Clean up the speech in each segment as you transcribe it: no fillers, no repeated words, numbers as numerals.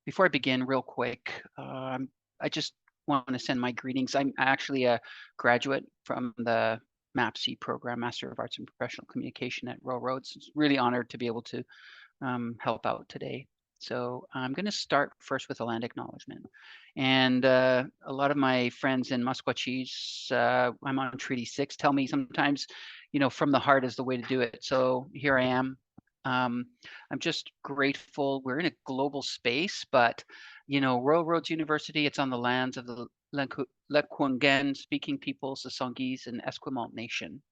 Before I begin, real quick, I just want to send my greetings. I'm actually a graduate from the MAPC program, Master of Arts in Professional Communication at Railroads. It's really honored to be able to help out today. So I'm going to start first with a land acknowledgement. And a lot of my friends in Musqueam, I'm on Treaty 6, tell me sometimes, from the heart is the way to do it. So here I am. I'm just grateful. We're in a global space, but, Railroads University, it's on the lands of the Lekwungen speaking peoples, the Songhees and Esquimalt Nation.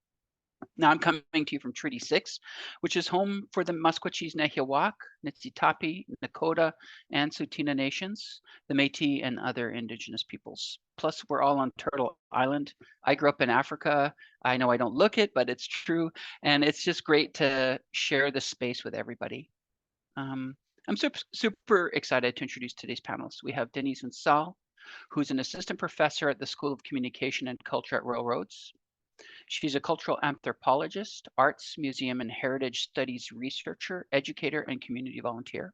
Now I'm coming to you from Treaty 6, which is home for the Musqueam, Nahiawak, Niitsitapi, Nakota, and Tsuut'ina nations, the Métis, and other Indigenous peoples. Plus, we're all on Turtle Island. I grew up in Africa. I know I don't look it, but it's true. And it's just great to share this space with everybody. I'm super excited to introduce today's panelists. We have Denise Vinsal, who's an assistant professor at the School of Communication and Culture at Railroads. She's a cultural anthropologist, arts, museum, and heritage studies researcher, educator, and community volunteer.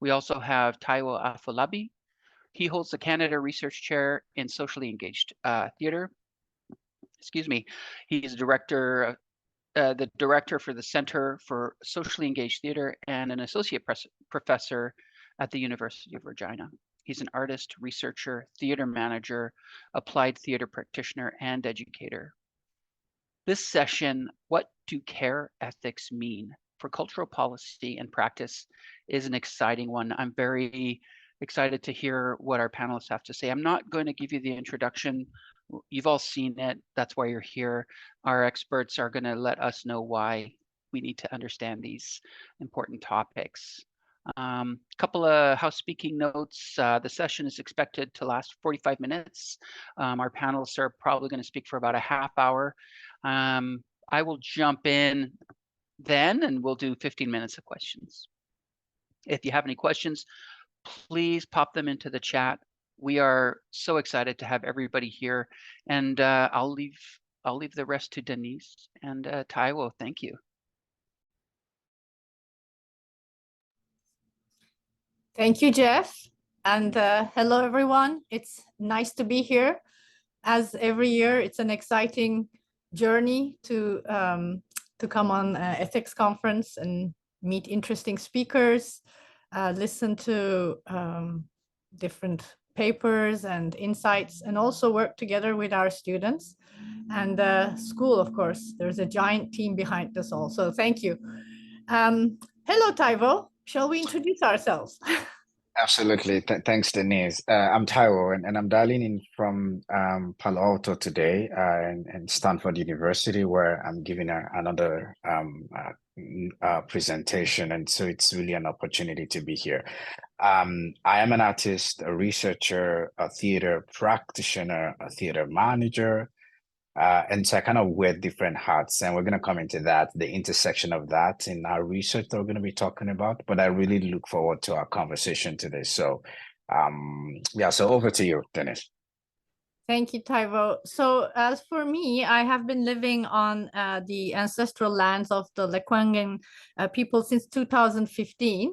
We also have Taiwo Afolabi. He holds the Canada Research Chair in Socially Engaged Theatre. Excuse me. He's the director for the Center for Socially Engaged Theatre and an associate professor at the University of Regina. He's an artist, researcher, theatre manager, applied theatre practitioner, and educator. This session, What Do Care Ethics Mean for Cultural Policy and Practice, is an exciting one. I'm very excited to hear what our panelists have to say. I'm not going to give you the introduction. You've all seen it. That's why you're here. Our experts are going to let us know why we need to understand these important topics. Couple of housekeeping notes. The session is expected to last 45 minutes. Our panelists are probably going to speak for about a half hour. I will jump in then and we'll do 15 minutes of questions. If you have any questions, please pop them into the chat. We are so excited to have everybody here, and I'll leave the rest to Denise and Taiwo. Thank you. Thank you, Jeff. And hello, everyone. It's nice to be here. As every year, it's an exciting journey to come on ethics conference and meet interesting speakers, listen to different papers and insights, and also work together with our students and the school. Of course, there's a giant team behind this all. So thank you. Hello, Taiwo. Shall we introduce ourselves? Absolutely. Thanks, Denise. I'm Taiwo, and I'm dialing in from Palo Alto today and Stanford University, where I'm giving another presentation. And so it's really an opportunity to be here. I am an artist, a researcher, a theater practitioner, a theater manager. And so I kind of wear different hats, and we're going to come into that, the intersection of that in our research that we're going to be talking about. But I really look forward to our conversation today. So, yeah, so over to you, Dennis. Thank you, Taiwo. So as for me, I have been living on the ancestral lands of the Lekwungen people since 2015.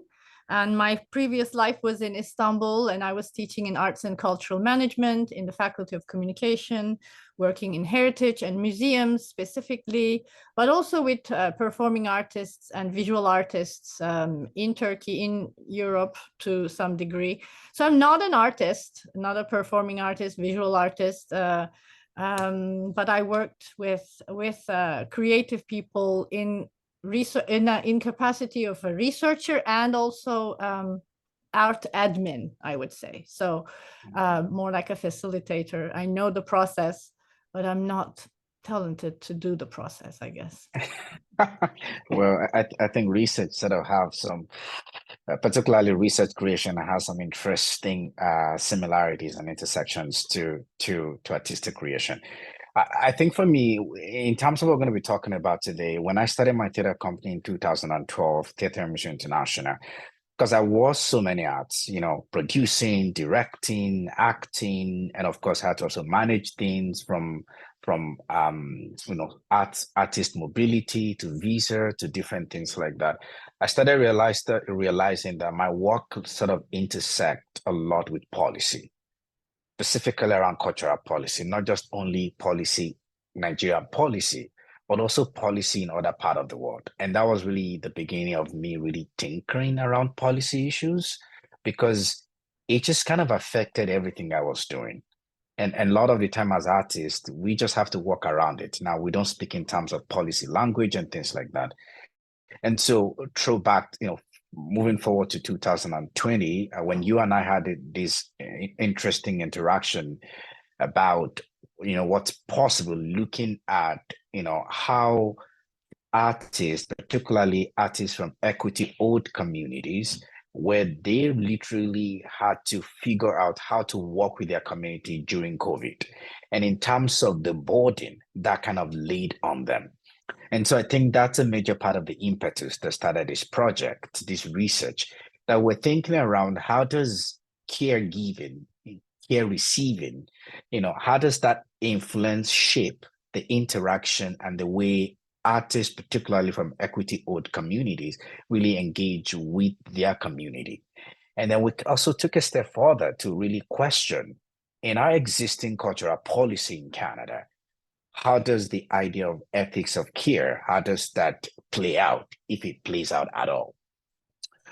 And my previous life was in Istanbul, and I was teaching in arts and cultural management in the Faculty of Communication, working in heritage and museums specifically, but also with performing artists and visual artists in Turkey, in Europe to some degree. So I'm not an artist, not a performing artist, visual artist, but I worked with creative people in capacity of a researcher and also art admin, I would say. So more like a facilitator. I know the process, but I'm not talented to do the process, I guess. Well, I think research sort of have some, particularly research creation has some interesting similarities and intersections to artistic creation. I think for me, in terms of what we're going to be talking about today, when I started my theater company in 2012, Theatre Mission International, because I was so many arts, producing, directing, acting, and of course had to also manage things from from artist mobility to visa to different things like that. I started realizing that my work could sort of intersect a lot with policy, specifically around cultural policy, not just only policy, Nigerian policy, but also policy in other part of the world. And that was really the beginning of me really tinkering around policy issues, because it just kind of affected everything I was doing. And a lot of the time as artists, we just have to work around it. Now, we don't speak in terms of policy language and things like that. And so throwback, moving forward to 2020, when you and I had this interesting interaction about, what's possible, looking at, how artists, particularly artists from equity owed communities, where they literally had to figure out how to work with their community during COVID. And in terms of the burden that kind of laid on them. And so I think that's a major part of the impetus that started this project, this research, that we're thinking around how does caregiving, care receiving, how does that influence, shape the interaction and the way artists, particularly from equity owed communities, really engage with their community. And then we also took a step further to really question, in our existing cultural policy in Canada, how does the idea of ethics of care, how does that play out, if it plays out at all?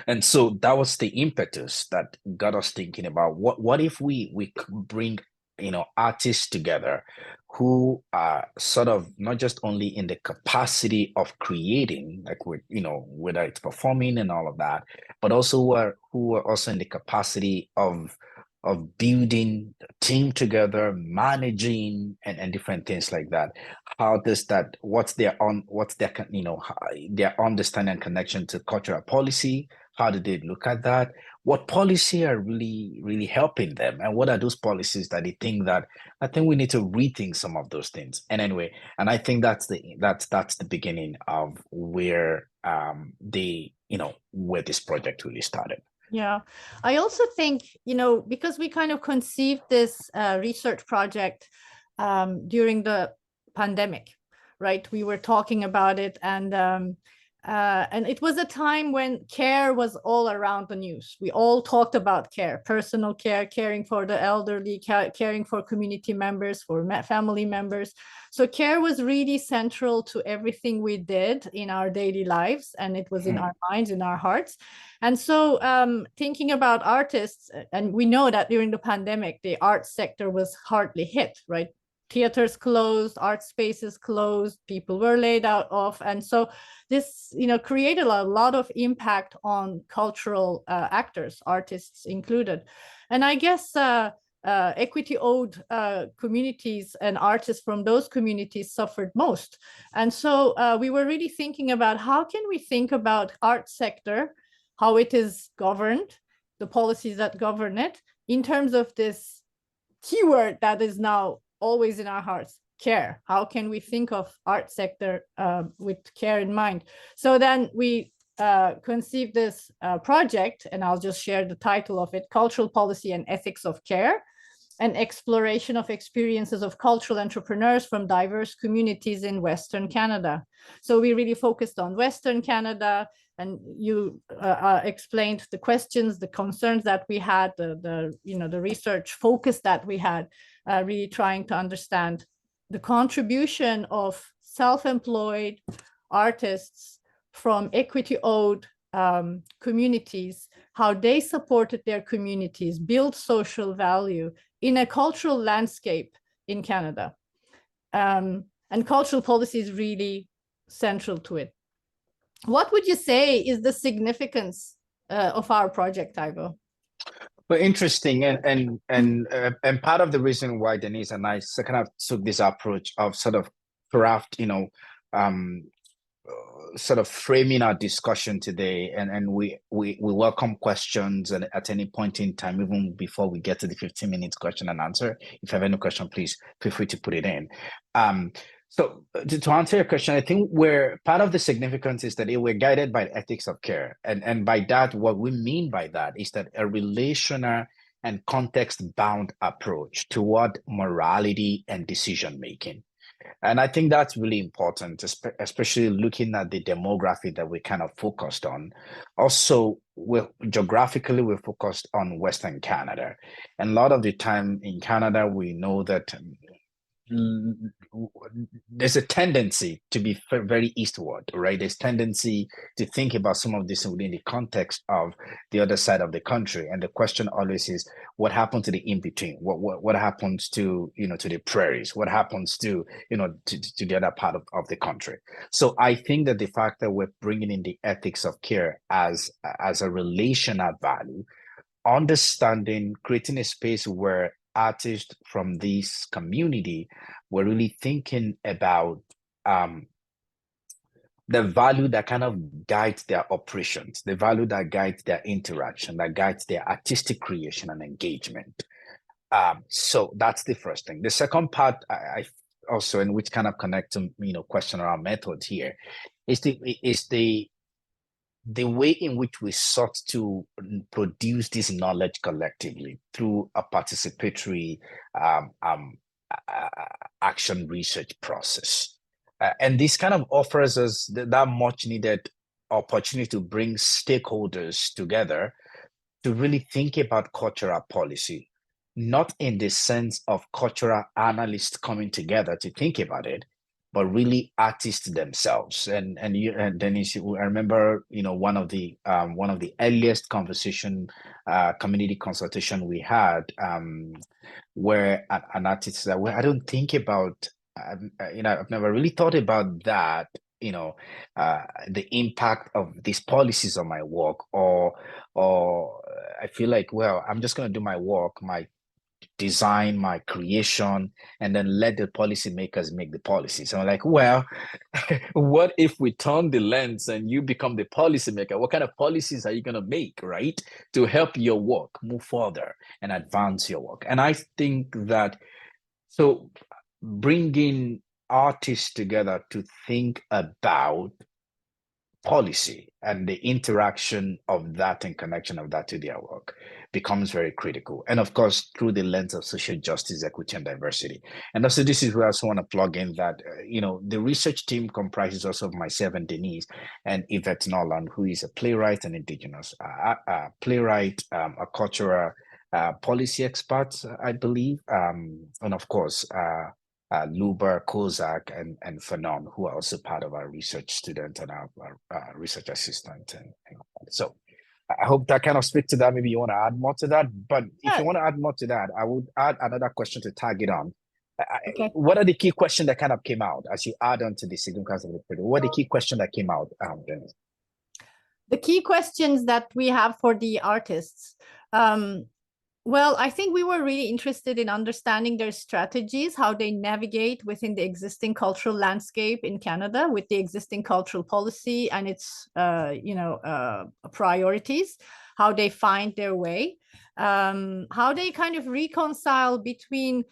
And so that was the impetus that got us thinking about what if we could bring artists together who are sort of not just only in the capacity of creating, like whether it's performing and all of that, but also who are also in the capacity of building a team together, managing and different things like that. How does that, what's their their understanding and connection to cultural policy? How do they look at that? What policy are really, really helping them? And what are those policies that they think that, I think we need to rethink some of those things. And anyway, and I think that's the beginning of where where this project really started. Yeah, I also think, because we kind of conceived this research project during the pandemic, right? We were talking about it, and it was a time when care was all around the news. We all talked about care, personal care, caring for the elderly, caring for community members, for family members. So care was really central to everything we did in our daily lives, and it was in our minds, in our hearts. And so thinking about artists, and we know that during the pandemic, the art sector was hardly hit, right? Theaters closed, art spaces closed, people were laid out of. And so this, created a lot of impact on cultural actors, artists included. And I guess equity owed communities and artists from those communities suffered most. And so we were really thinking about how can we think about art sector, how it is governed, the policies that govern it, in terms of this keyword that is now always in our hearts, care. How can we think of art sector with care in mind? So then we conceived this project, and I'll just share the title of it: Cultural Policy and Ethics of Care, an exploration of experiences of cultural entrepreneurs from diverse communities in Western Canada. So we really focused on Western Canada, and you explained the questions, the concerns that we had, the research focus that we had, really trying to understand the contribution of self-employed artists from equity-owed communities, how they supported their communities, built social value in a cultural landscape in Canada. And cultural policy is really central to it. What would you say is the significance of our project, Taiwo? Well, interesting, and part of the reason why Denise and I kind of took this approach of sort of craft, sort of framing our discussion today, and we welcome questions, and at any point in time, even before we get to the 15 minutes question and answer, if you have any question, please feel free to put it in. So to answer your question, I think where part of the significance is that we're guided by the ethics of care. And by that, what we mean by that is that a relational and context-bound approach toward morality and decision-making. And I think that's really important, especially looking at the demography that we kind of focused on. Also, geographically, we're focused on Western Canada. And a lot of the time in Canada, we know that there's a tendency to be very eastward, right? There's tendency to think about some of this within the context of the other side of the country. And the question always is, what happened to the in-between? What happens to, to the prairies? What happens to, to the other part of the country? So I think that the fact that we're bringing in the ethics of care as a relational value, understanding, creating a space where artists from this community were really thinking about the value that kind of guides their operations, the value that guides their interaction, that guides their artistic creation and engagement. So that's the first thing. The second part, I also, and which kind of connect to question around method here, is the way in which we sought to produce this knowledge collectively through a participatory action research process. And this kind of offers us that much needed opportunity to bring stakeholders together to really think about cultural policy, not in the sense of cultural analysts coming together to think about it, but really artists themselves. And Dennis, I remember, one of the earliest community consultation we had, where an artist said, well, I don't think about, I've never really thought about that, the impact of these policies on my work, or I feel like, well, I'm just going to do my work, my design, my creation, and then let the policymakers make the policies. So I'm like, well, what if we turn the lens and you become the policymaker? What kind of policies are you going to make, right, to help your work move further and advance your work? And I think that, so bringing artists together to think about policy and the interaction of that and connection of that to their work becomes very critical. And of course, through the lens of social justice, equity, and diversity. And also, this is where I also want to plug in that, the research team comprises also of myself and Denise and Yvette Nolan, who is a playwright and Indigenous playwright, a cultural policy expert, I believe. And of course, Luber, Kozak, and Fanon, who are also part of our research student and our research assistant. And so I hope that kind of speaks to that. Maybe you want to add more to that. But if you want to add more to that, I would add another question to tag it on. Okay. What are the key questions that kind of came out as you add on to the significance of the project? What are the key questions that came out, Dennis? The key questions that we have for the artists. Well, I think we were really interested in understanding their strategies, how they navigate within the existing cultural landscape in Canada with the existing cultural policy and its, priorities, how they find their way, how they kind of reconcile between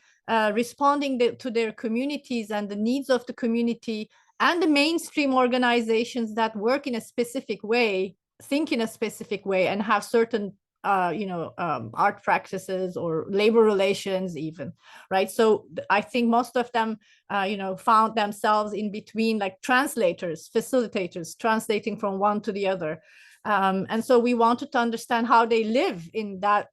responding to their communities and the needs of the community and the mainstream organizations that work in a specific way, think in a specific way, and have certain art practices or labor relations even, right? So I think most of them, found themselves in between, like translators, facilitators, translating from one to the other. And so we wanted to understand how they live in that,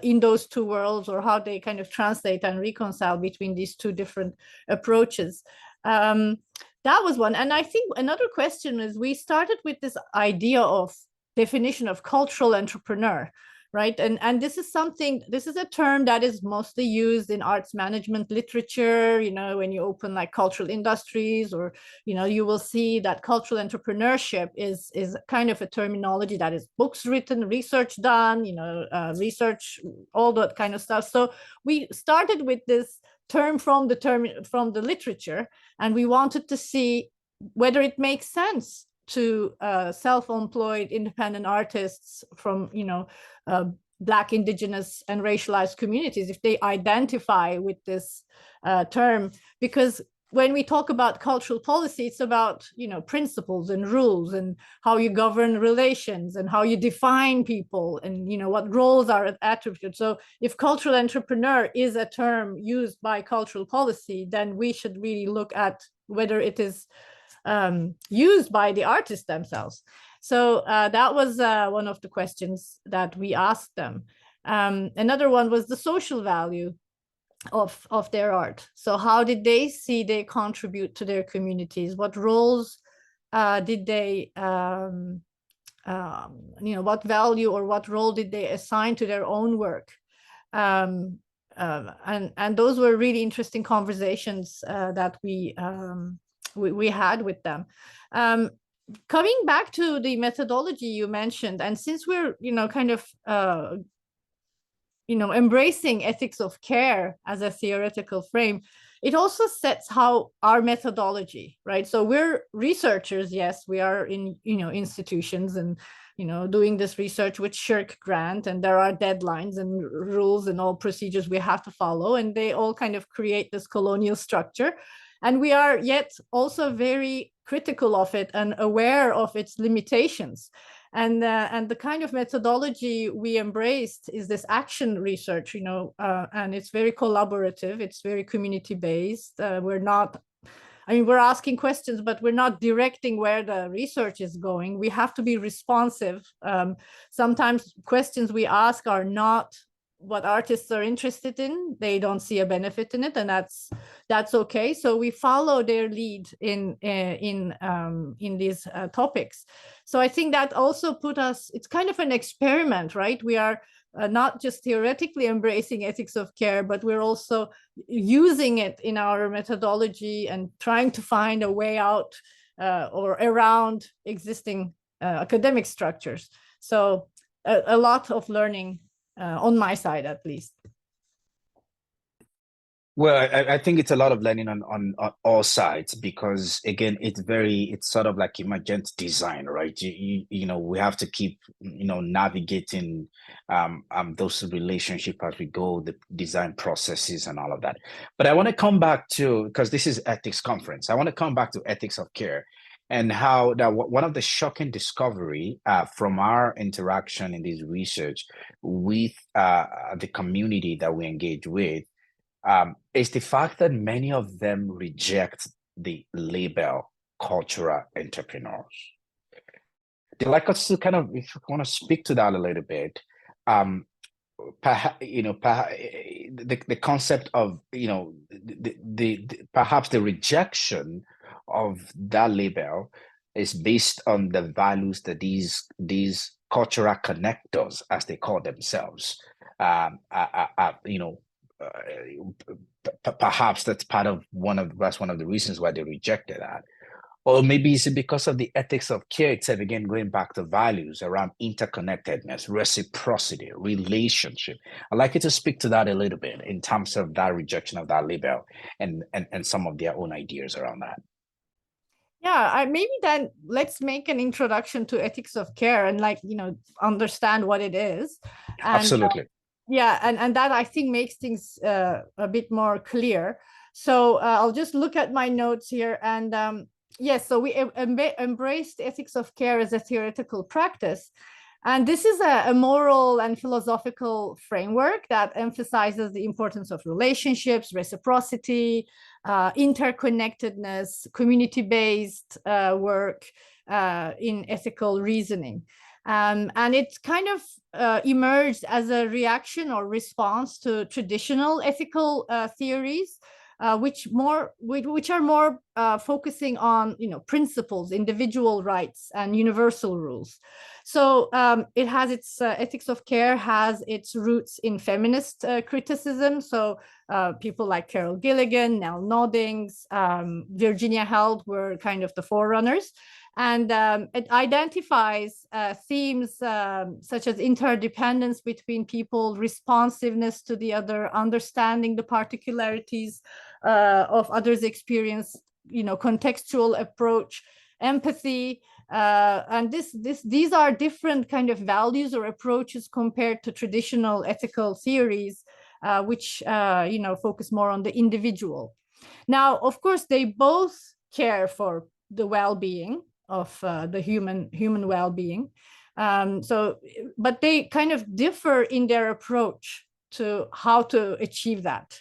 in those two worlds, or how they kind of translate and reconcile between these two different approaches. That was one. And I think another question is, we started with this idea of definition of cultural entrepreneur, right? And this is a term that is mostly used in arts management literature, when you open like cultural industries, or, you will see that cultural entrepreneurship is kind of a terminology that is books written, research done, research, all that kind of stuff. So we started with this term from the literature, and we wanted to see whether it makes sense to self-employed independent artists from Black, Indigenous, and racialized communities, if they identify with this term, because when we talk about cultural policy, it's about, you know, principles and rules and how you govern relations and how you define people and, you know, what roles are attributed. So if cultural entrepreneur is a term used by cultural policy, then we should really look at whether it is used by the artists themselves. So that was one of the questions that we asked them. Another one was the social value of their art. So how did they see they contribute to their communities? What roles did they, you know, what value or what role did they assign to their own work? And those were really interesting conversations that we had with them. Coming back to the methodology you mentioned, and since we're, you know, kind of you know, embracing ethics of care as a theoretical frame, it also sets how our methodology, right? So we're researchers, yes, we are in, you know, institutions and, you know, doing this research with SSHRC grant, and there are deadlines and rules and all procedures we have to follow, and they all kind of create this colonial structure. And we are yet also very critical of it and aware of its limitations. And the kind of methodology we embraced is this action research, you know, and it's very collaborative. It's very community based. We're not, I mean, we're asking questions, but we're not directing where the research is going. We have to be responsive. Sometimes questions we ask are not what artists are interested in. They don't see a benefit in it, and that's okay. So we follow their lead in these topics. So I think that also put us, it's kind of an experiment, right? We are not just theoretically embracing ethics of care, but we're also using it in our methodology and trying to find a way out or around existing academic structures. So a lot of learning on my side, at least. Well, I think it's a lot of learning on all sides, because again, it's sort of like emergent design, right? You know, we have to keep, you know, navigating those relationships as we go, the design processes and all of that. But I want to come back to, because this is ethics conference, I want to come back to ethics of care, and how that one of the shocking discovery from our interaction in this research with the community that we engage with is the fact that many of them reject the label cultural entrepreneurs. They'd like us to kind of, if you want to speak to that a little bit, you know, the concept of, you know, the perhaps the rejection of that label is based on the values that these cultural connectors, as they call themselves, you know, perhaps that's one of the reasons why they rejected that. Or maybe it's because of the ethics of care itself, again, going back to values around interconnectedness, reciprocity, relationship. I'd like you to speak to that a little bit in terms of that rejection of that label and some of their own ideas around that. Yeah, maybe then let's make an introduction to ethics of care and, like, you know, understand what it is. And, absolutely. Yeah, and that I think makes things a bit more clear. So I'll just look at my notes here. And yes, so we embraced ethics of care as a theoretical practice. And this is a moral and philosophical framework that emphasizes the importance of relationships, reciprocity, interconnectedness, community-based work in ethical reasoning. And it kind of emerged as a reaction or response to traditional ethical theories, which are more focusing on, you know, principles, individual rights, and universal rules. So it has its ethics of care has its roots in feminist criticism. So people like Carol Gilligan, Nell Noddings, Virginia Held were kind of the forerunners. And it identifies themes such as interdependence between people, responsiveness to the other, understanding the particularities of others' experience, you know, contextual approach, empathy. And these are different kind of values or approaches compared to traditional ethical theories, which, you know, focus more on the individual. Now, of course, they both care for the well-being of the human well-being. But they kind of differ in their approach to how to achieve that.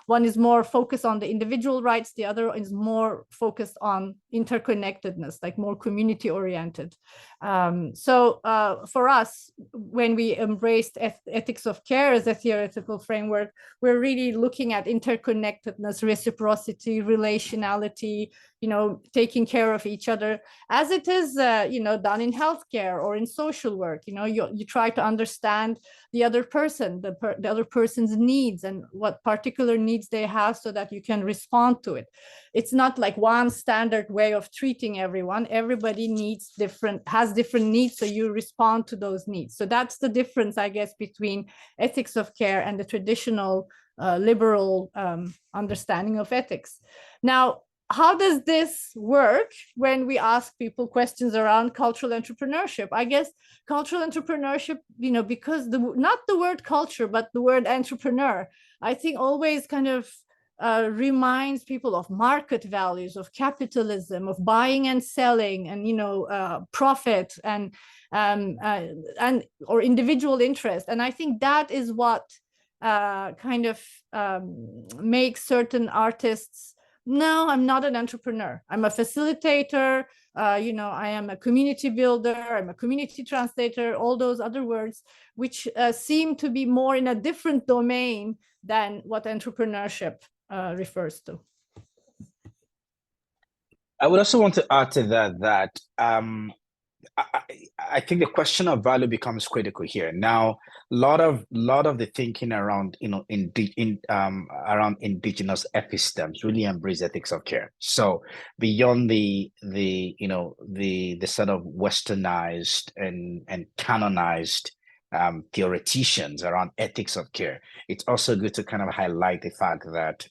One is more focused on the individual rights, the other is more focused on interconnectedness, like more community oriented. For us, when we embraced ethics of care as a theoretical framework, we're really looking at interconnectedness, reciprocity, relationality, taking care of each other, as it is, done in healthcare or in social work. You try to understand the other person, the other person's needs and what particular needs they have so that you can respond to it. It's not like one standard way of treating everyone. Everybody has different needs, so you respond to those needs. So that's the difference, I guess, between ethics of care and the traditional liberal understanding of ethics. Now, how does this work when we ask people questions around cultural entrepreneurship? I guess cultural entrepreneurship, because not the word culture, but the word entrepreneur, I think always kind of reminds people of market values, of capitalism, of buying and selling, and profit and or individual interest. And I think that is what kind of makes certain artists, no, I'm not an entrepreneur. I'm a facilitator. I am a community builder. I'm a community translator, all those other words, which seem to be more in a different domain than what entrepreneurship refers to. I would also want to add to that I think the question of value becomes critical here. Now, a lot of the thinking around around indigenous epistemes really embrace ethics of care. So beyond the sort of westernized and canonized theoreticians around ethics of care, it's also good to kind of highlight the fact that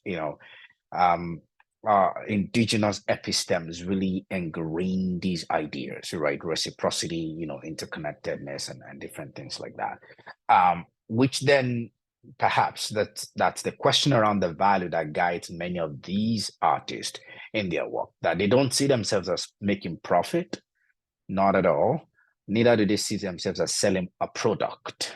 indigenous epistemes really ingrain these ideas, right? Reciprocity, interconnectedness, and different things like that. Which then perhaps that's the question around the value that guides many of these artists in their work, that they don't see themselves as making profit, not at all. Neither do they see themselves as selling a product.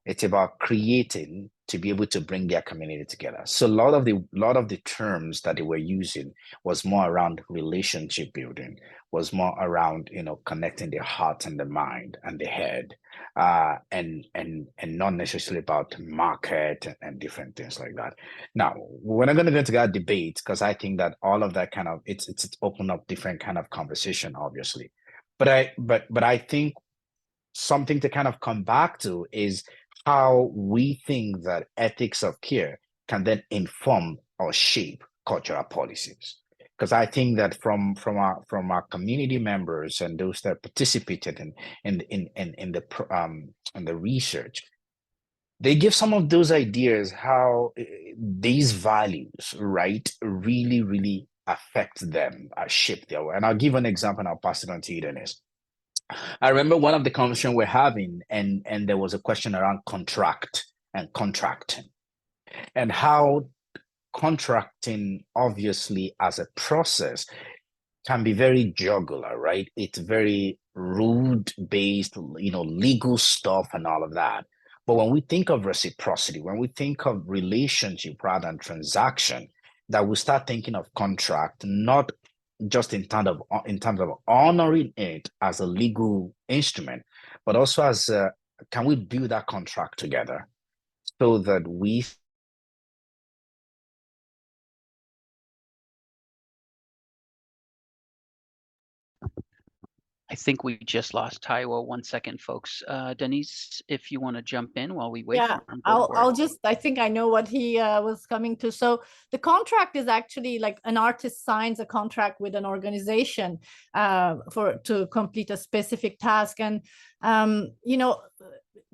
It's about creating to be able to bring their community together. So a lot of the terms that they were using was more around relationship building, was more around connecting the heart and the mind and the head, and not necessarily about market and different things like that. Now, we're not going to go into that debate because I think that all of that kind of it's opened up different kind of conversation, obviously. But I think something to kind of come back to is how we think that ethics of care can then inform or shape cultural policies. Because I think that from our community members and those that participated in the research, they give some of those ideas how these values, right, really affect them, shape their way. And I'll give an example and I'll pass it on to you, Dennis. I remember one of the conversations we're having, and there was a question around contract and contracting, and how contracting, obviously, as a process, can be very jugular, right? It's very rule-based, legal stuff and all of that. But when we think of reciprocity, when we think of relationship rather than transaction, that we start thinking of contract, not just in terms of honoring it as a legal instrument, but also as can we build that contract together so that we I think we just lost Taiwo. 1 second, folks. Denise, if you want to jump in while we wait for him. I think I know what he was coming to. So the contract is actually like an artist signs a contract with an organization to complete a specific task. And,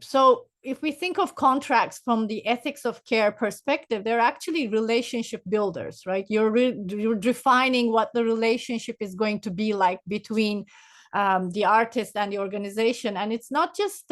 so if we think of contracts from the ethics of care perspective, they're actually relationship builders, right? You're defining what the relationship is going to be like between the artist and the organization. And it's not just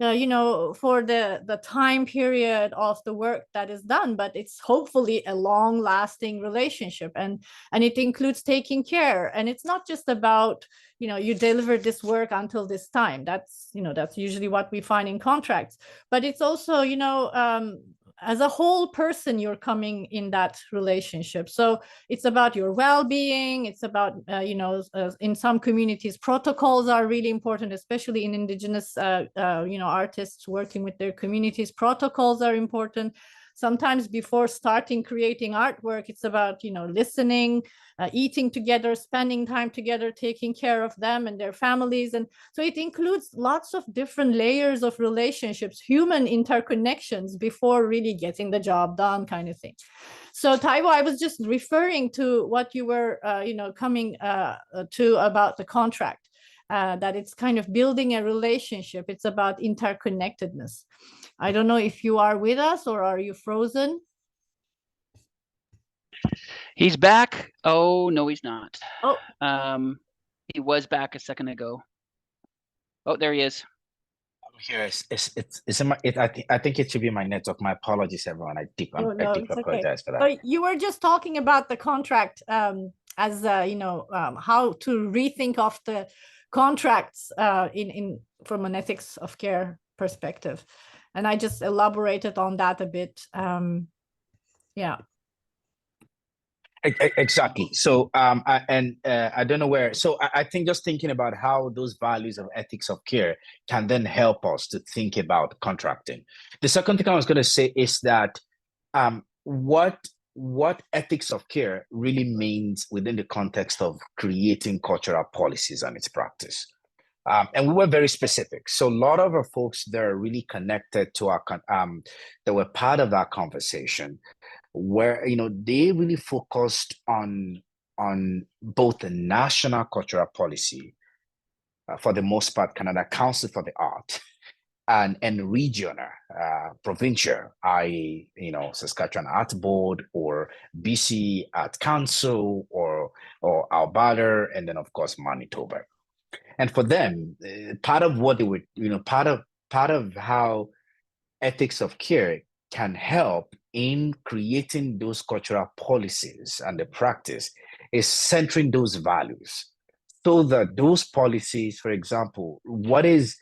you know, for the time period of the work that is done, but it's hopefully a long lasting relationship, and it includes taking care. And it's not just about, you know, you deliver this work until this time. That's, you know, that's usually what we find in contracts, but it's also, you know, as a whole person, you're coming in that relationship. So it's about your well-being. It's about, you know, in some communities, protocols are really important, especially in Indigenous, you know, artists working with their communities. Protocols are important. Sometimes before starting creating artwork, it's about, you know, listening, eating together, spending time together, taking care of them and their families. And so it includes lots of different layers of relationships, human interconnections before really getting the job done, kind of thing. So Taiwo, I was just referring to what you were, you know, coming to about the contract, that it's kind of building a relationship. It's about interconnectedness. I don't know if you are with us or are you frozen? He's back. Oh, no, he's not. Oh. He was back a second ago. Oh, there he is. Here, I think it should be my network. My apologies, everyone. I deep apologize for that. So you were just talking about the contract, as you know, how to rethink of the contracts in from an ethics of care perspective, and I just elaborated on that a bit. Yeah. Exactly. So, I don't know where. So, I think just thinking about how those values of ethics of care can then help us to think about contracting. The second thing I was going to say is that what ethics of care really means within the context of creating cultural policies and its practice. And we were very specific. So a lot of our folks that are really connected to our that were part of that conversation, where, you know, they really focused on both the national cultural policy, for the most part, Canada Council for the Art, and regional, provincial, i.e., you know, Saskatchewan Art Board or BC Art Council or Alberta, and then of course Manitoba. And for them, part of what they would, you know, part of how ethics of care can help in creating those cultural policies and the practice is centering those values, so that those policies, for example, what is,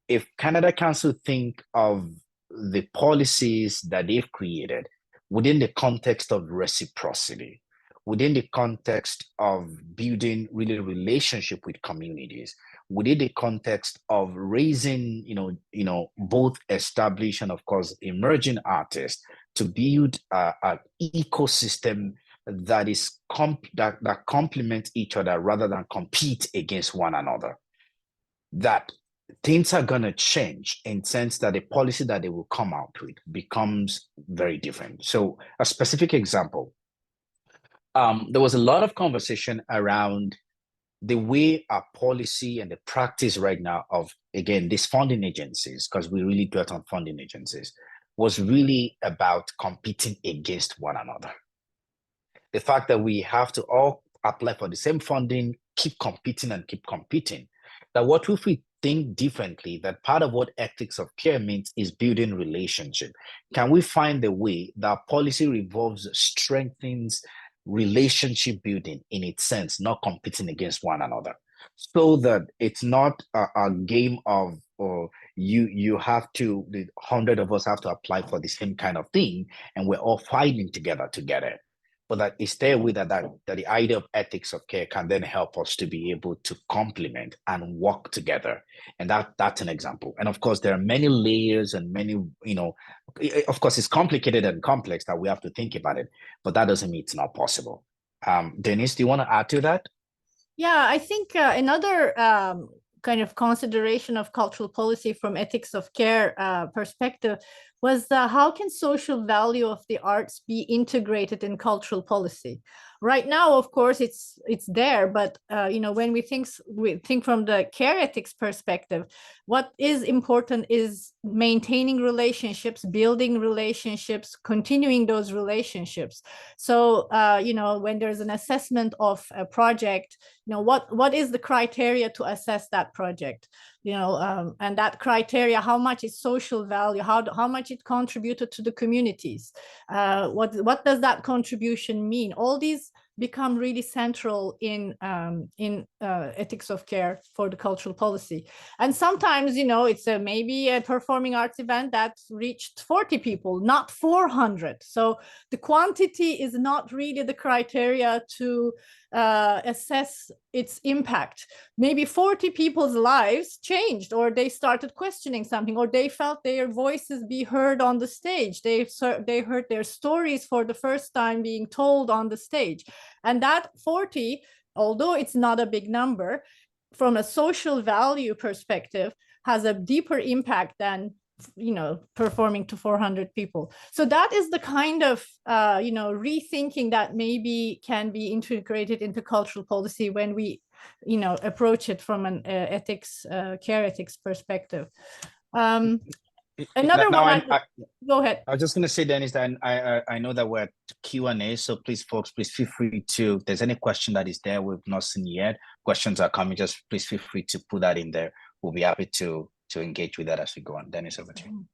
if Canada Council think of the policies that they've created within the context of reciprocity, within the context of building really relationship with communities, within the context of raising, you know, both established and of course emerging artists to build an ecosystem that is that complement each other rather than compete against one another, that things are going to change in sense that the policy that they will come out with becomes very different. So a specific example, there was a lot of conversation around the way our policy and the practice right now of, again, these funding agencies, because we really dwelt on funding agencies, was really about competing against one another. The fact that we have to all apply for the same funding, keep competing, that what if we think differently, that part of what ethics of care means is building relationship? Can we find a way that policy revolves, strengthens relationship building in its sense, not competing against one another, so that it's not a game of, or you have to, the 100 of us have to apply for the same kind of thing and we're all fighting together to get it. But that is there with that the idea of ethics of care can then help us to be able to complement and work together. And that's an example. And of course, there are many layers and many, you know, of course, it's complicated and complex that we have to think about it, but that doesn't mean it's not possible. Denise, do you want to add to that? Yeah, I think another kind of consideration of cultural policy from ethics of care perspective was how can social value of the arts be integrated in cultural policy? Right now, of course, it's there, but you know, when we think from the care ethics perspective, what is important is maintaining relationships, building relationships, continuing those relationships. So you know, when there's an assessment of a project, you know, what is the criteria to assess that project? and that criteria, how much is social value, how much it contributed to the communities, what does that contribution mean? All these become really central in ethics of care for the cultural policy. And sometimes, it's maybe a performing arts event that reached 40 people, not 400. So the quantity is not really the criteria to assess its impact. Maybe 40 people's lives changed, or they started questioning something, or they felt their voices be heard on the stage. They heard their stories for the first time being told on the stage. And that 40, although it's not a big number, from a social value perspective, has a deeper impact than performing to 400 people. So that is the kind of rethinking that maybe can be integrated into cultural policy when we approach it from an care ethics perspective. Another one. Go ahead. I was just going to say, Dennis, that I know that we're at Q&A, so please, folks, please feel free to, if there's any question that is there we've not seen yet, questions are coming, just please feel free to put that in there. We'll be happy to engage with that as we go on. Dennis, over to you.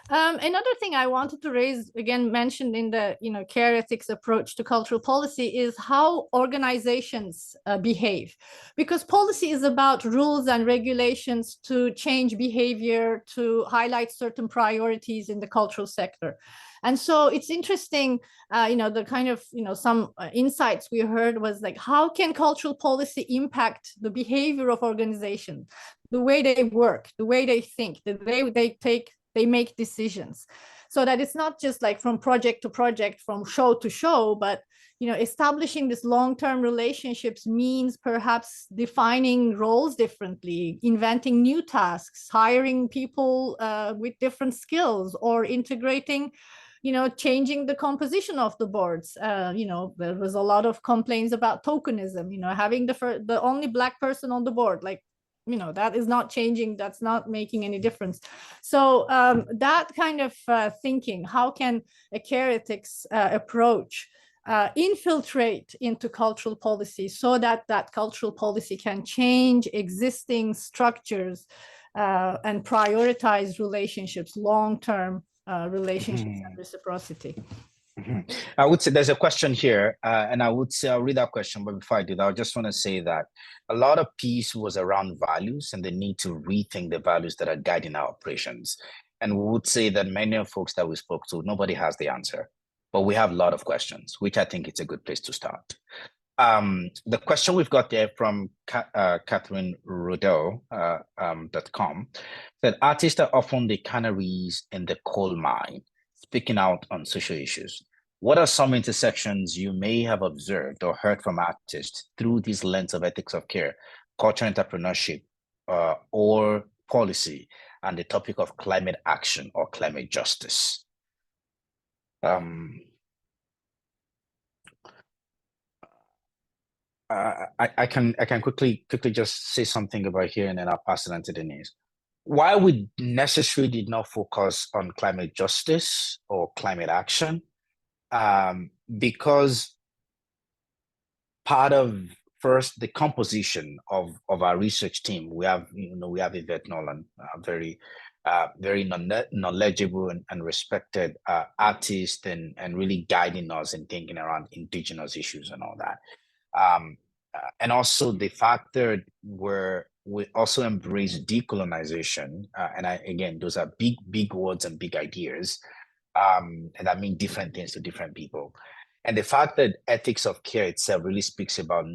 Another thing I wanted to raise, again, mentioned in the care ethics approach to cultural policy, is how organizations behave, because policy is about rules and regulations to change behavior, to highlight certain priorities in the cultural sector. And so it's interesting, the kind of, some insights we heard was like, how can cultural policy impact the behavior of organizations, the way they work, the way they think, the way they make decisions, so that it's not just like from project to project, from show to show, but establishing this long-term relationships means perhaps defining roles differently, inventing new tasks, hiring people with different skills, or integrating, changing the composition of the boards. There was a lot of complaints about tokenism, having the only Black person on the board, like, that is not changing, that's not making any difference. So that kind of thinking, how can a care ethics approach infiltrate into cultural policy, so that cultural policy can change existing structures and prioritize relationships, long-term relationships and reciprocity. I would say there's a question here, and I would say I'll read that question, but before I do that, I just want to say that a lot of piece was around values and the need to rethink the values that are guiding our operations. And we would say that many of folks that we spoke to, nobody has the answer, but we have a lot of questions, which I think it's a good place to start. The question we've got there from Catherine Rudeau, .com, said artists are often the canaries in the coal mine, speaking out on social issues. What are some intersections you may have observed or heard from artists through this lens of ethics of care, cultural entrepreneurship, or policy, and the topic of climate action or climate justice? I can quickly just say something about here, and then I'll pass it on to Denise. Why we necessarily did not focus on climate justice or climate action, because part of first the composition of our research team, we have Yvette Nolan, very knowledgeable and respected artist, and really guiding us in thinking around Indigenous issues and all that. And also the fact that we also embrace decolonization, and again, those are big words and big ideas, and that mean different things to different people. And the fact that ethics of care itself really speaks about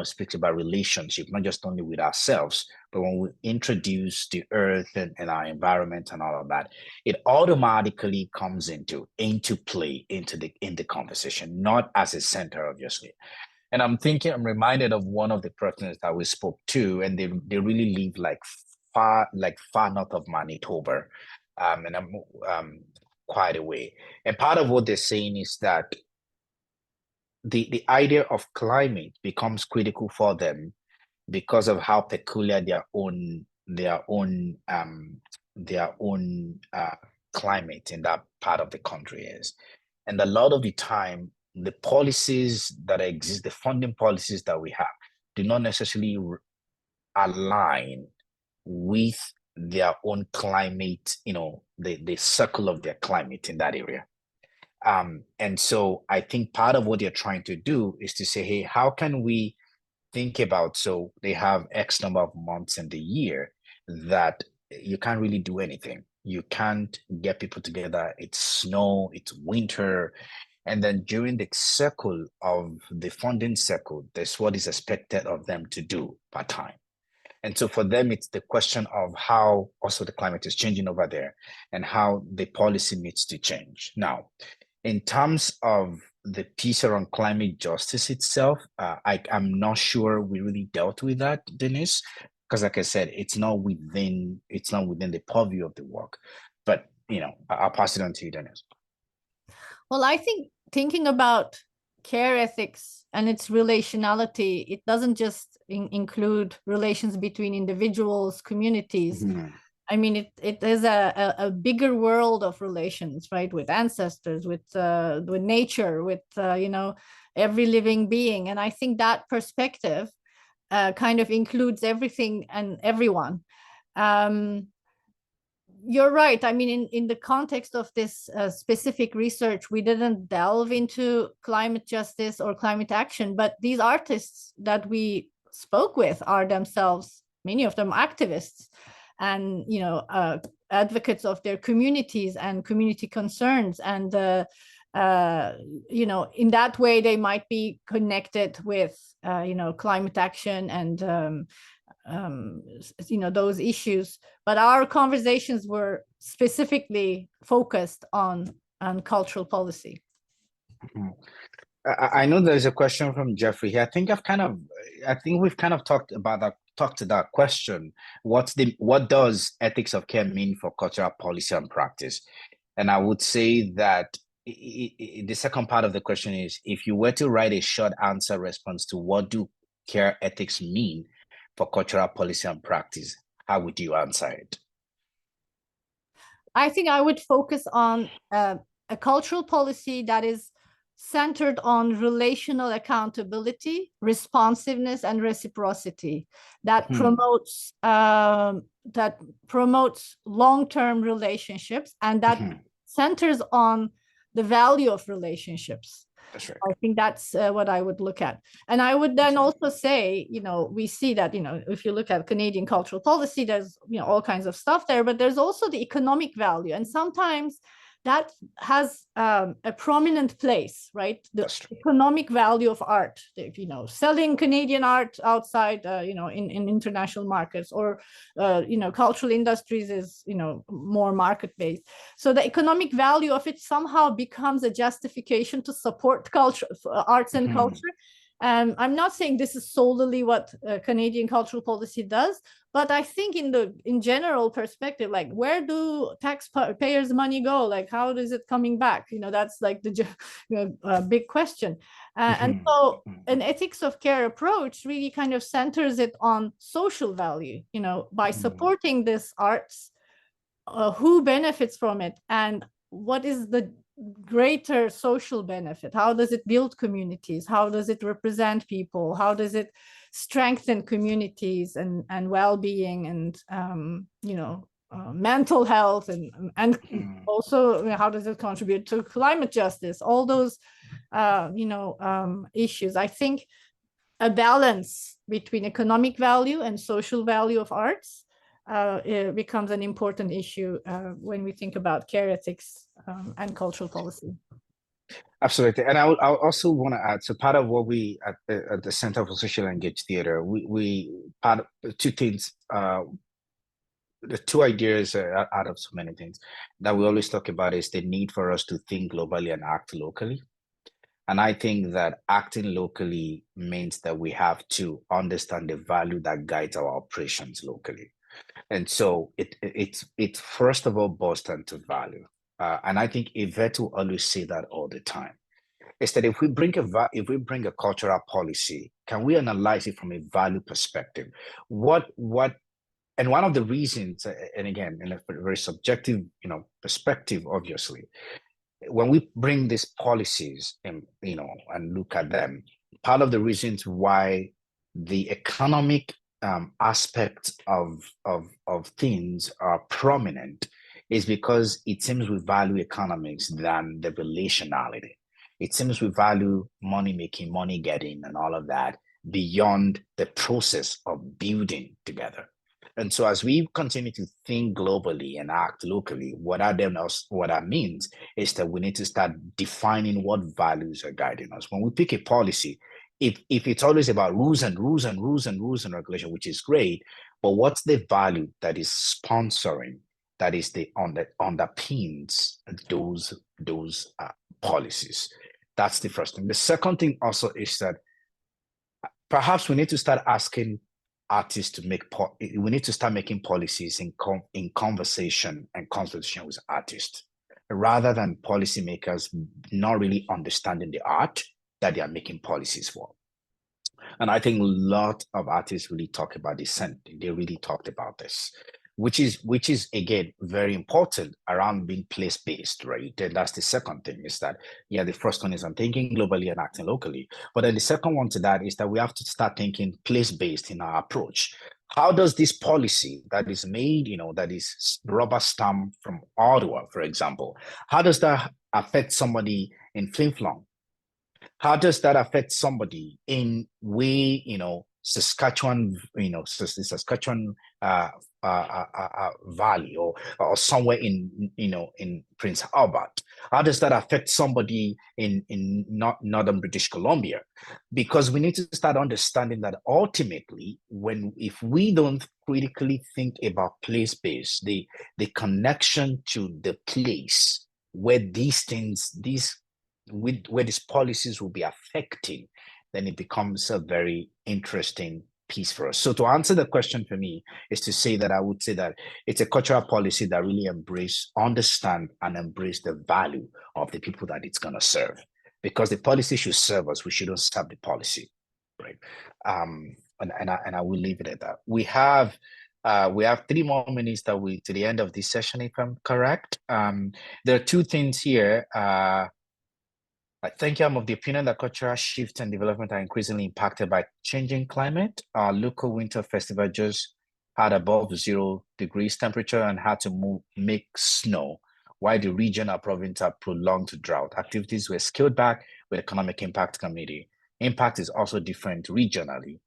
speaks about relationship, not just only with ourselves, but when we introduce the earth and our environment and all of that, it automatically comes into play in the conversation, not as a center, obviously. And I'm reminded of one of the persons that we spoke to, and they really live far north of Manitoba, and I'm quite away. And part of what they're saying is that the idea of climate becomes critical for them because of how peculiar their own climate in that part of the country is. And a lot of the time, the policies that exist, the funding policies that we have, do not necessarily align with their own climate, the circle of their climate in that area. And so I think part of what they're trying to do is to say, hey, how can we think about, so they have X number of months in the year that you can't really do anything. You can't get people together. It's snow, it's winter. And then during the circle of the funding circle, that's what is expected of them to do part-time. And so for them, it's the question of how also the climate is changing over there and how the policy needs to change. Now, in terms of the piece around climate justice itself, I'm not sure we really dealt with that, Denise, because like I said, it's not within the purview of the work. But I'll pass it on to you, Denise. Well, I think thinking about care ethics and its relationality, it doesn't just include relations between individuals, communities. Mm-hmm. I mean, it is a bigger world of relations, right? With ancestors, with nature, with every living being. And I think that perspective kind of includes everything and everyone. You're right. I mean, in the context of this specific research, we didn't delve into climate justice or climate action, but these artists that we spoke with are themselves, many of them, activists and advocates of their communities and community concerns. And in that way, they might be connected with climate action and those issues. But our conversations were specifically focused on cultural policy. Mm-hmm. I know there's a question from Jeffrey here. I think we've kind of talked to that question. What does ethics of care mean for cultural policy and practice? And I would say that the second part of the question is, if you were to write a short answer response to what do care ethics mean for cultural policy and practice, how would you answer it? I think I would focus on a cultural policy that is centered on relational accountability, responsiveness, and reciprocity that promotes long-term relationships and that centers on the value of relationships. That's right. I think that's what I would look at. And I would then also say, we see that, if you look at Canadian cultural policy, there's, all kinds of stuff there, but there's also the economic value. And sometimes that has a prominent place, right? The economic value of art, selling Canadian art outside, in international markets, or, cultural industries is, more market-based. So the economic value of it somehow becomes a justification to support culture, arts and culture. I'm not saying this is solely what Canadian cultural policy does, but I think in general perspective, like, where do taxpayers' money go? Like, how is it coming back? That's like the big question. And so an ethics of care approach really kind of centers it on social value, by supporting this arts, who benefits from it and what is the greater social benefit? How does it build communities? How does it represent people? How does it strengthen communities and well-being and mental health and also how does it contribute to climate justice? All those issues. I think a balance between economic value and social value of arts it becomes an important issue when we think about care ethics and cultural policy. Absolutely. And I also want to add, so part of what we at the Center for Social Engaged Theatre, we part of two things, the two ideas out of so many things that we always talk about is the need for us to think globally and act locally. And I think that acting locally means that we have to understand the value that guides our operations locally. And so it first of all boils down to value. And I think Yvette will always say that all the time. Is that if we bring a cultural policy, can we analyze it from a value perspective? And one of the reasons, and again, in a very subjective, perspective, obviously, when we bring these policies and and look at them, part of the reasons why the economic aspects of things are prominent is because it seems we value economics than the relationality. It seems we value money making, money getting, and all of that beyond the process of building together. And so, as we continue to think globally and act locally, what that means is that we need to start defining what values are guiding us. When we pick a policy, if it's always about rules and regulation, which is great, but what's the value that is sponsoring, that is the underpins those policies? That's the first thing. The second thing also is that perhaps we need to start asking artists to we need to start making policies in conversation and consultation with artists, rather than policymakers not really understanding the art that they are making policies for. And I think a lot of artists really talk about dissent. They really talked about this, which is again very important around being place-based, right? And that's the second thing, is that, yeah, the first one is I'm thinking globally and acting locally. But then the second one to that is that we have to start thinking place-based in our approach. How does this policy that is made, that is rubber stamp from Ottawa, for example, how does that affect somebody in Flin Flon? How does that affect somebody in Saskatchewan, Saskatchewan Valley, or somewhere in Prince Albert? How does that affect somebody in northern British Columbia? Because we need to start understanding that ultimately, if we don't critically think about place-based, the connection to the place where where these policies will be affecting, then it becomes a very interesting piece for us. So to answer the question for me is to say that I would say that it's a cultural policy that really understand and embrace the value of the people that it's going to serve, because the policy should serve us. We shouldn't serve the policy, right? And I will leave it at that. We have 3 more minutes to the end of this session, if I'm correct. There are 2 things here. I think I'm of the opinion that cultural shifts and development are increasingly impacted by changing climate. Our local winter festival just had above 0 degrees temperature and had to make snow, while the region or province are prolonged drought. Activities were scaled back with economic impact committee. Impact is also different regionally.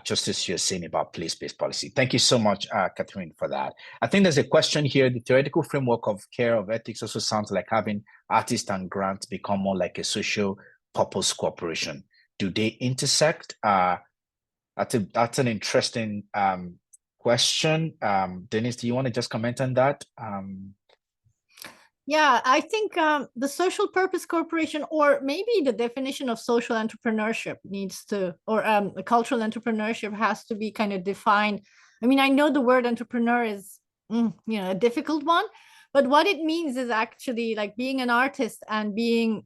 Just as you're saying about place-based policy. Thank you so much, Catherine, for that. I think there's a question here. The theoretical framework of care of ethics also sounds like having artists and grants become more like a social purpose cooperation. Do they intersect? That's an interesting question. Denise, do you want to just comment on that? Yeah, I think the social purpose corporation, or maybe the definition of social entrepreneurship needs to, or cultural entrepreneurship has to be kind of defined. I mean, I know the word entrepreneur is, a difficult one, but what it means is actually like being an artist and being,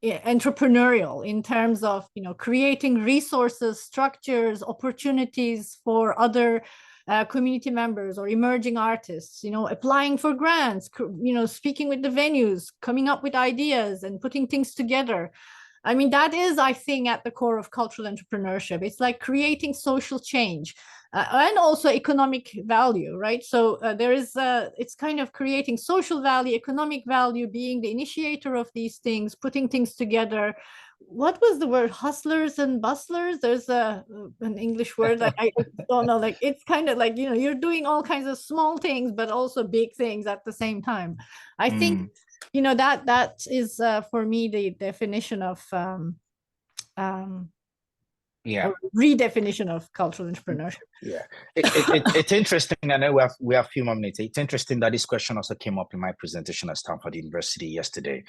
entrepreneurial in terms of, creating resources, structures, opportunities for other community members or emerging artists, applying for grants, speaking with the venues, coming up with ideas and putting things together. I mean, that is, I think, at the core of cultural entrepreneurship. It's like creating social change and also economic value, right? So it's kind of creating social value, economic value, being the initiator of these things, putting things together. What was the word? Hustlers and bustlers? There's an English word that I don't know. Like, it's kind of like, you're doing all kinds of small things, but also big things at the same time. I think, that is for me the definition of redefinition of cultural entrepreneurship. Yeah, it's interesting. I know we have a few more minutes. It's interesting that this question also came up in my presentation at Stanford University yesterday.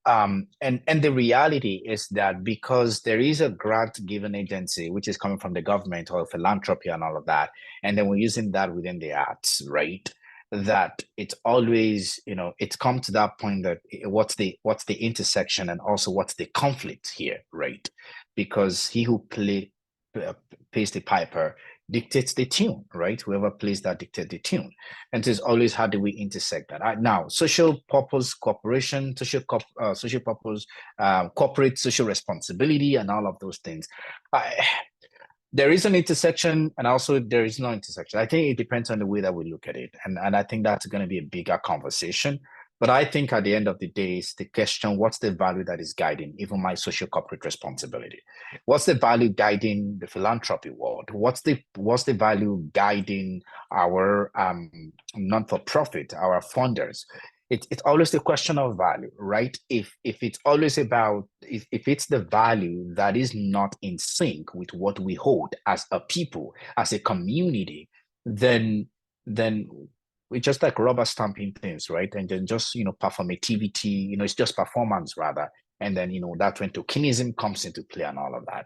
And the reality is that because there is a grant-given agency which is coming from the government or philanthropy and all of that, and then we're using that within the arts, right? That it's always, it's come to that point that what's the intersection and also what's the conflict here, right? Because he who pays the piper dictates the tune, right? Whoever plays that dictates the tune. And it's always, how do we intersect that? Now, social purpose cooperation, social purpose, corporate social responsibility, and all of those things. there is an intersection, and also there is no intersection. I think it depends on the way that we look at it. And I think that's going to be a bigger conversation. But I think at the end of the day, it's the question, what's the value that is guiding even my social corporate responsibility? What's the value guiding the philanthropy world? What's the value guiding our non-for-profit, our funders? It's always the question of value, right? If it's always about, if it's the value that is not in sync with what we hold as a people, as a community, then we just like rubber stamping things, right? And then just, performativity, it's just performance rather. And then, that's when tokenism comes into play and all of that.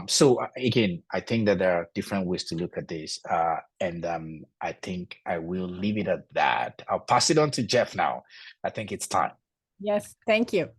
So again, I think that there are different ways to look at this. And I think I will leave it at that. I'll pass it on to Jeff now. I think it's time. Yes, thank you.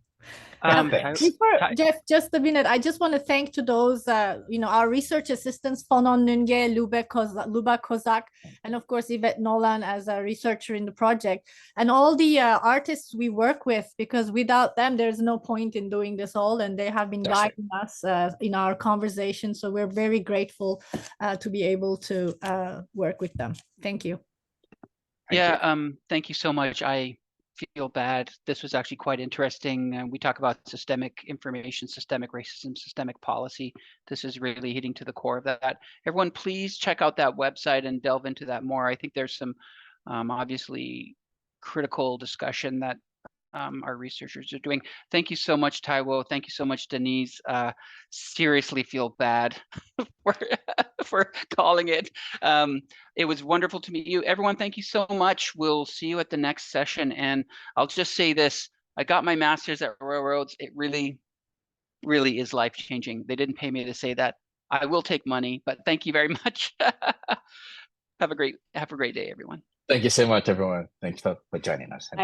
Before, Jeff, just a minute. I just want to thank to those, our research assistants, Fonon Nunge, Luba Kozak, and of course, Yvette Nolan as a researcher in the project, and all the artists we work with, because without them, there's no point in doing this all, and they have been guiding us in our conversation. So we're very grateful to be able to work with them. Thank you. Thank you so much. I feel bad. This was actually quite interesting. We talk about systemic information, systemic racism, systemic policy. This is really hitting to the core of that. Everyone, please check out that website and delve into that more. I think there's some obviously critical discussion that our researchers are doing. Thank you so much, Taiwo. Thank you so much, Denise. Seriously feel bad for calling it. It was wonderful to meet you. Everyone, thank you so much. We'll see you at the next session. And I'll just say this, I got my master's at Railroads. It really, really is life-changing. They didn't pay me to say that. I will take money, but thank you very much. Have a great day, everyone. Thank you so much, everyone. Thanks for joining us.